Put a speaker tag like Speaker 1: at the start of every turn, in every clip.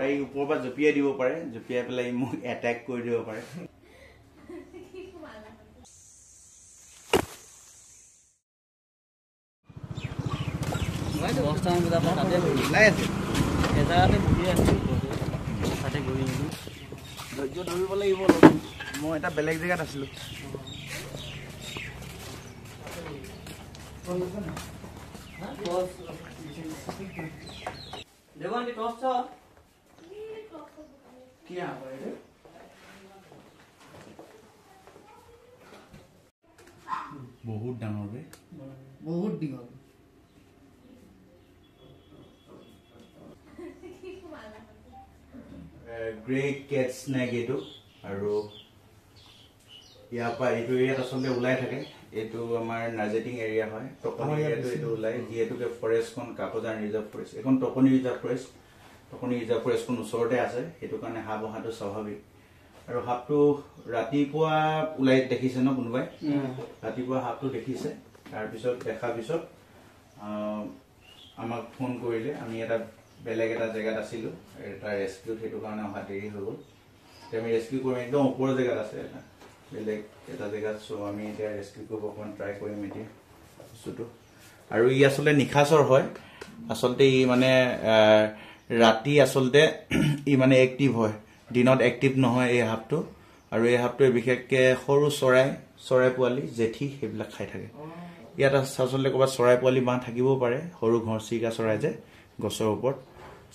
Speaker 1: এই ওপৰৰ পৰা জপিয়াই দিব পাৰে, জপিয়াই পেলাই মোক এটেক কৰি দিব পাৰে। ধৈৰ্য ধৰিব লাগিব, মই এটা বেলেগ জেগাত আছিলো। বহুত ডাঙৰ বে, বহুত দীঘল। গ্ৰেট কেট স্নেক এইটো, আৰু ইয়াৰ পৰা এইটো এৰিয়াত আচলতে ওলাই থাকে। এইটো আমাৰ নাৰ্জেটিং এৰিয়া হয়, টকনি এৰিয়াটো এইটো ওলাই, যিহেতুকে ফৰেষ্টখন কাকজান ৰিজাৰ্ভ ফৰেষ্ট, এখন টকনি ৰিজাৰ্ভ ফৰেষ্ট, টকনি ৰিজাৰ্ভ ফৰেষ্টখন ওচৰতে আছে, সেইটো কাৰণে সাপ অহাটো স্বাভাৱিক। আৰু সাপটো ৰাতিপুৱা ওলাই দেখিছে ন কোনোবাই, ৰাতিপুৱা সাপটো দেখিছে, তাৰপিছত দেখাৰ পিছত আমাক ফোন কৰিলে। আমি এটা বেলেগ এটা জেগাত আছিলো, এটা ৰেস্কিউত, সেইটো কাৰণে অহা দেৰি হৈ গ'ল। আমি ৰেস্কিউ কৰিম, একদম ওপৰৰ জেগাত আছে এটা বেলেগ এটা জেগাত। চ' আমি এতিয়া ৰেস্কিউ কৰিব অকণমান ট্ৰাই কৰিম এতিয়া বস্তুটো। আৰু ই আচলতে নিশাচৰ হয়, আচলতে ই মানে ৰাতি আচলতে ই মানে এক্টিভ হয়, দিনত এক্টিভ নহয় এই সাপটো। আৰু এই সাপটোৱে বিশেষকৈ সৰু চৰাই পোৱালি, জেঠী সেইবিলাক খাই থাকে। ইয়াত আচলতে ক'ৰবাত চৰাই পোৱালি বাঁহ থাকিবও পাৰে, সৰু ঘৰচিৰিকা চৰাই যে গছৰ ওপৰত।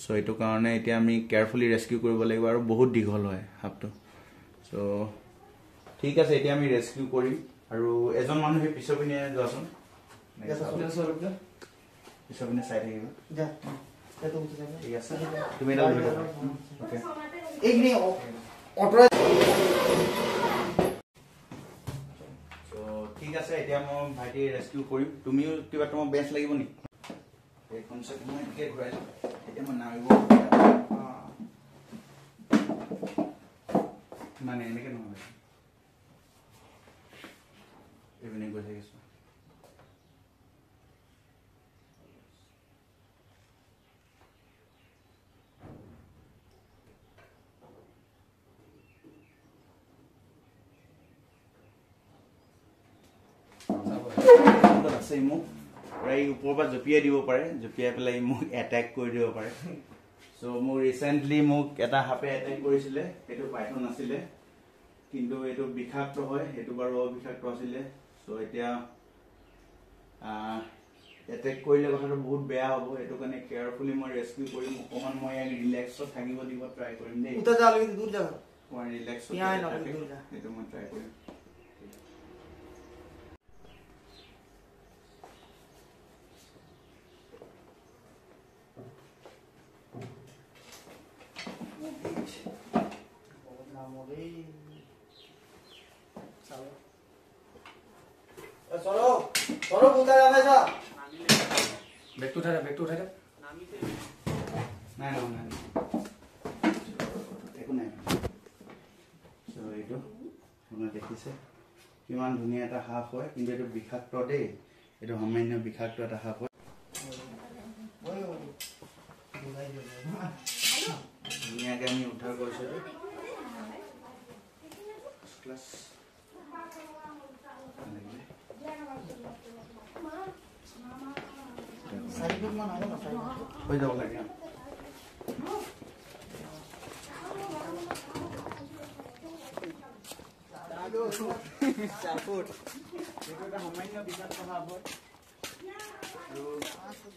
Speaker 1: চ' এইটো কাৰণে এতিয়া আমি কেয়াৰফুলি ৰেস্কিউ কৰিব লাগিব, আৰু বহুত দীঘল হয় সাপটো। চ' ঠিক আছে, এতিয়া আমি ৰেস্কিউ কৰিম। আৰু এজন মানুহ সেই পিছৰ পিনে যোৱাচোন, পিছৰ পিনে চাই থাকিব। ঠিক আছে, তুমি এটা লৈ যাবা। ঠিক আছে, এতিয়া মই ভাইটি ৰেস্কিউ কৰিম। তুমিও কিবা তোমাৰ বেঞ্চ লাগিব নেকি? এইখন চেক মই এনেকৈ ঘূৰাই লওঁ, এতিয়া মই নামিব মানে এনেকৈ নহয়, এইপিনে গৈ থাকিছো। আছে মোক প্ৰায় ওপৰৰ পৰা জপিয়াই দিব পাৰে, জপিয়াই পেলাই মোক এটেক কৰি দিব পাৰে। চ' মোক ৰিচেণ্টলি মোক এটা সাপে এটেক কৰিছিলে, সেইটো পাইথন আছিলে, কিন্তু এইটো বিষাক্ত হয়, সেইটো বাৰু অবিষাক্ত আছিলে। চ' এতিয়া এটেক কৰিলে কথাটো বহুত বেয়া হ'ব, সেইটো কাৰণে কেয়াৰফুলি মই ৰেস্কিউ কৰিম। অকণমান মই ইয়াক ৰিলেক্সত থাকিব দিব ট্ৰাই কৰিম দেই, মই ৰিলেক্সত সেইটো মই ট্ৰাই কৰিম।
Speaker 2: বেগটো উঠাই দে।
Speaker 1: নাই একো নাই। এইটো আপোনাৰ দেখিছে কিমান ধুনীয়া এটা সাপ হয়, কিন্তু এইটো বিষাক্ত দেই, এইটো সামান্য বিষাক্ত এটা সাপ হয়। ধুনীয়াকে আমি উদ্ধাৰ কৰিছো। হৈ যাব লাগে। সামান্য বিষাক্ত সাপ হয়,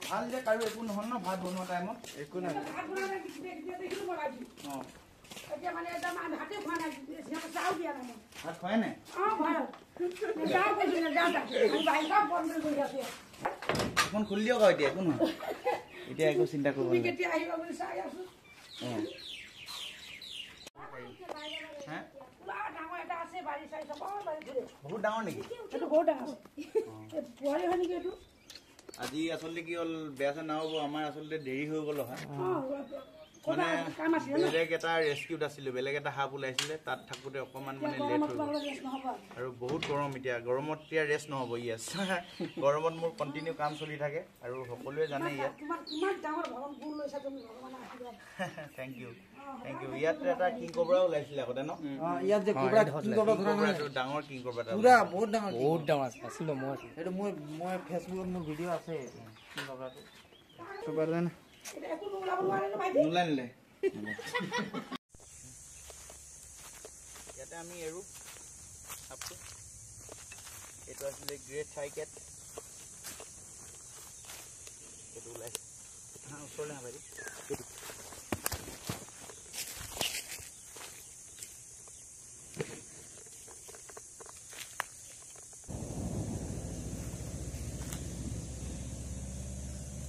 Speaker 1: ভাল যে কাৰো একো নহল ন ভাত বনোৱা টাইমত? একো নাই। ভাত খোৱাই নাই? এখন খুলি দিয়ক আৰু এতিয়া একো নহয়, এতিয়া একো চিন্তা কৰিব নালাগে। বহুত ডাঙৰ নেকি? আজি আচলতে কি হ'ল, বেয়া চেয়া নহ'ব, আমাৰ আচলতে দেৰি হৈ গ'ল অহা। মানে বেলেগ এটা ৰেস্কিউত আছিলোঁ, বেলেগ এটা সাপ ওলাইছিলে, তাত থাকোঁতে অকণমান মানে লেট হৈ গ'ল। আৰু বহুত গৰম এতিয়া, গৰমত এতিয়া ৰেষ্ট নহ'ব। ইয়েছ, গৰমত মোৰ কণ্টিনিউ কাম চলি থাকে আৰু সকলোৱে জানে ইয়াত। Thank you, thank you. ইয়াত এটা কিং কবৰা ওলাইছিলে আগতে ন?
Speaker 3: ইয়াত যে কোবৰা কিং কবৰা ধৰা নাই,
Speaker 1: ডাঙৰ কিং কবৰা এটা
Speaker 3: পুৰা বহুত ডাঙৰ
Speaker 2: আছিলোঁ মই
Speaker 3: এইটো মই ফেচবুকত মোৰ ভিডিঅ' আছে কিং কবৰাটো।
Speaker 1: নোলানিলে ইয়াতে আমি এৰো সাপটো। এইটো আছিলে গ্ৰেট চাইকেট, এইটো ওলাইছে। হা ওচৰলৈ নাপাৰি।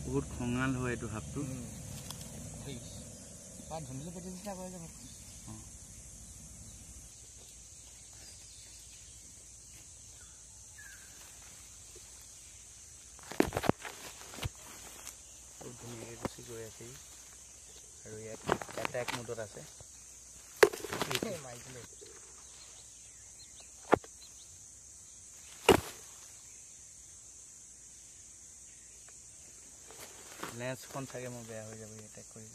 Speaker 1: বহুত খঙাল হয় এইটো সাপটো। বহুত ধুনীয়াকৈ গুচি গৈ আছে আৰু ইয়াত এটেক মোডত আছে। লেন্সখন চাগে মোৰ বেয়া হৈ যাব এটেক কৰি।